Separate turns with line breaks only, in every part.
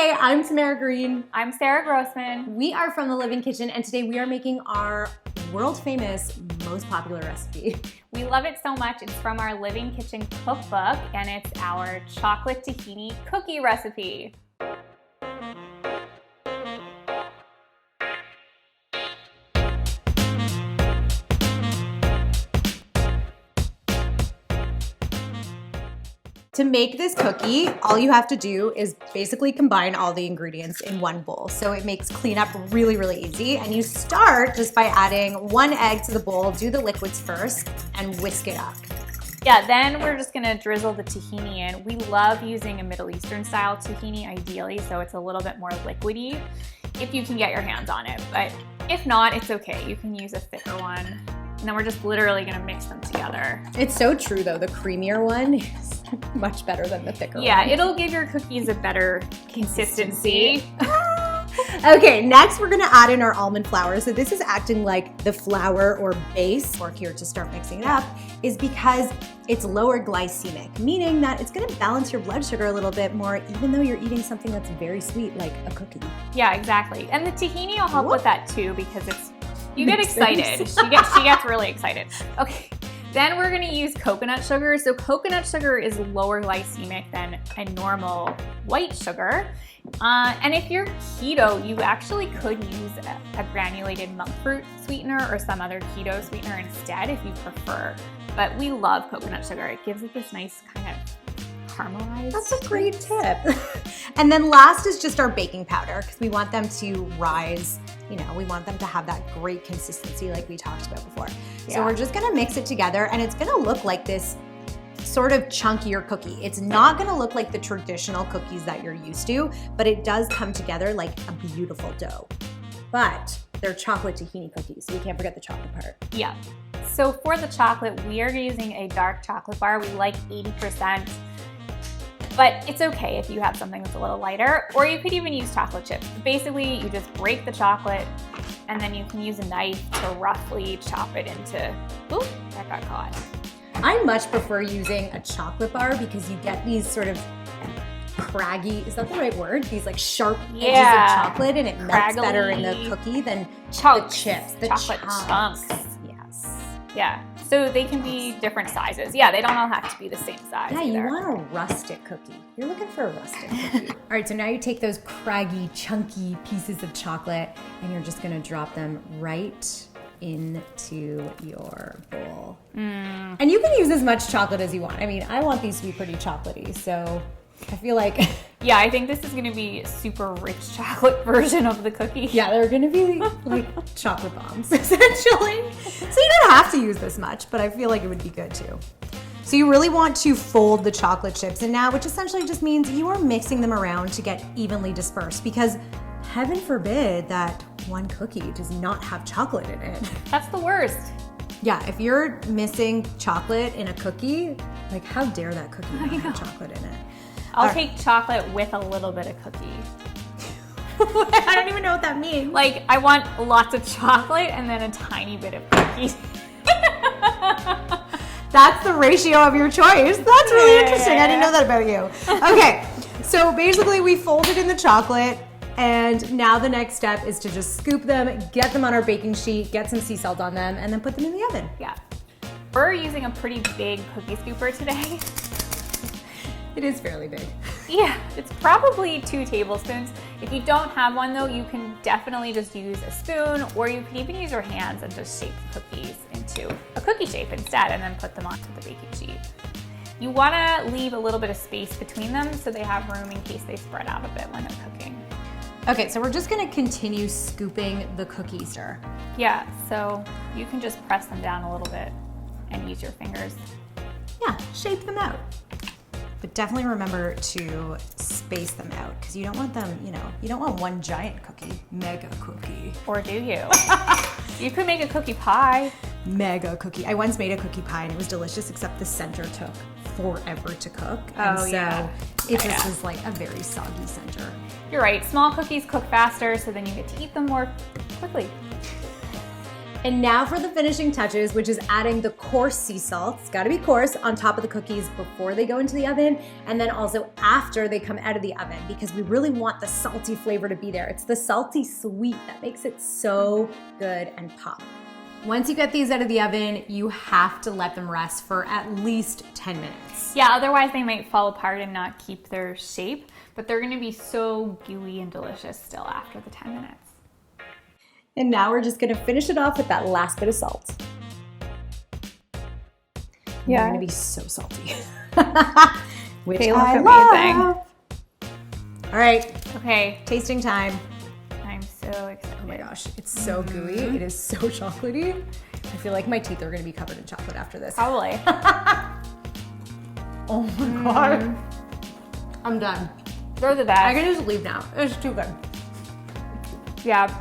Hey, I'm Tamara Green.
I'm Sarah Grossman.
We are from The Living Kitchen, and today we are making our world famous, most popular recipe.
We love it so much. It's from our Living Kitchen cookbook, and it's our chocolate tahini cookie recipe.
To make this cookie, all you have to do is basically combine all the ingredients in one bowl. So it makes cleanup really, really easy. And you start just by adding 1 egg to the bowl, do the liquids first, and whisk it up.
Yeah, then we're just gonna drizzle the tahini in. We love using a Middle Eastern style tahini ideally, so it's a little bit more liquidy if you can get your hands on it. But if not, it's okay. You can use a thicker one. And then we're just literally gonna mix them together.
It's so true though, the creamier one is much better than the thicker one.
Yeah, it'll give your cookies a better consistency.
Okay, next we're gonna add in our almond flour. So this is acting like the flour or base, or here to start mixing it up, is because it's lower glycemic, meaning that it's gonna balance your blood sugar a little bit more, even though you're eating something that's very sweet, like a cookie.
Yeah, exactly. And the tahini will help with that too, because you get excited. She gets really excited. Okay. Then we're gonna use coconut sugar. So coconut sugar is lower glycemic than a normal white sugar. And if you're keto, you actually could use a granulated monk fruit sweetener or some other keto sweetener instead if you prefer. But we love coconut sugar. It gives it this nice kind of caramelized.
That's a great tip. And then last is just our baking powder, because we want them to rise. You know, we want them to have that great consistency like we talked about before. Yeah. So we're just gonna mix it together, and it's gonna look like this sort of chunkier cookie. It's not gonna look like the traditional cookies that you're used to, but it does come together like a beautiful dough. But they're chocolate tahini cookies, so we can't forget the chocolate part.
Yeah. So for the chocolate, we are using a dark chocolate bar. We like 80%. But it's okay if you have something that's a little lighter, or you could even use chocolate chips. Basically, you just break the chocolate, and then you can use a knife to roughly chop it into, oop, that got caught.
I much prefer using a chocolate bar because you get these sort of craggy, is that the right word? These like sharp edges of chocolate, and it melts better in the cookie than the chips. The
chocolate chunks.
Yes.
Yeah. So they can be different sizes. Yeah, they don't all have to be the same size.
Yeah,
either.
You want a rustic cookie. You're looking for a rustic cookie. All right, so now you take those craggy, chunky pieces of chocolate, and you're just gonna drop them right into your bowl. And you can use as much chocolate as you want. I mean, I want these to be pretty chocolatey, so I feel like...
Yeah, I think this is gonna be a super rich chocolate version of the cookie.
Yeah, they're gonna be like chocolate bombs, essentially. So you don't have to use this much, but I feel like it would be good too. So you really want to fold the chocolate chips in now, which essentially just means you are mixing them around to get evenly dispersed, because heaven forbid that one cookie does not have chocolate in it.
That's the worst.
Yeah, if you're missing chocolate in a cookie, like how dare that cookie not have chocolate in it?
I'll take chocolate with a little bit of cookie.
I don't even know what that means.
Like, I want lots of chocolate and then a tiny bit of cookies.
That's the ratio of your choice. That's really interesting. I didn't know that about you. Okay, so basically we folded in the chocolate, and now the next step is to just scoop them, get them on our baking sheet, get some sea salt on them, and then put them in the oven.
Yeah. We're using a pretty big cookie scooper today.
It is fairly big.
Yeah, it's probably 2 tablespoons. If you don't have one though, you can definitely just use a spoon, or you can even use your hands and just shape the cookies into a cookie shape instead, and then put them onto the baking sheet. You wanna leave a little bit of space between them so they have room in case they spread out a bit when they're cooking.
Okay, so we're just gonna continue scooping the cookies.
Yeah, so you can just press them down a little bit and use your fingers.
Yeah, shape them out. But definitely remember to space them out, because you don't want them, you don't want one giant cookie, mega cookie.
Or do you? You could make a cookie pie.
Mega cookie. I once made a cookie pie and it was delicious, except the center took forever to cook.
Oh,
and so it just was like a very soggy center.
You're right, small cookies cook faster, so then you get to eat them more quickly.
And now for the finishing touches, which is adding the coarse sea salt. It's gotta be coarse on top of the cookies before they go into the oven, and then also after they come out of the oven, because we really want the salty flavor to be there. It's the salty sweet that makes it so good and pop. Once you get these out of the oven, you have to let them rest for at least 10 minutes.
Yeah, otherwise they might fall apart and not keep their shape, but they're gonna be so gooey and delicious still after the 10 minutes.
And now we're just gonna finish it off with that last bit of salt.
Yeah.
They're gonna be so salty. Which
They look
I
amazing.
love. All right,
Okay,
tasting time.
I'm so excited.
Oh my gosh, it's so gooey. It is so chocolatey. I feel like my teeth are gonna be covered in chocolate after this.
Probably.
Oh my God. I'm done.
They're the best.
I can just leave now. It's too good.
Yeah,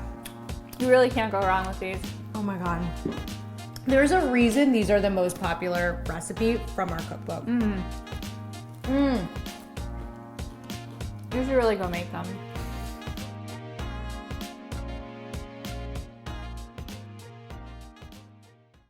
you really can't go wrong with these.
Oh my God. There's a reason these are the most popular recipe from our cookbook.
You should really go make them.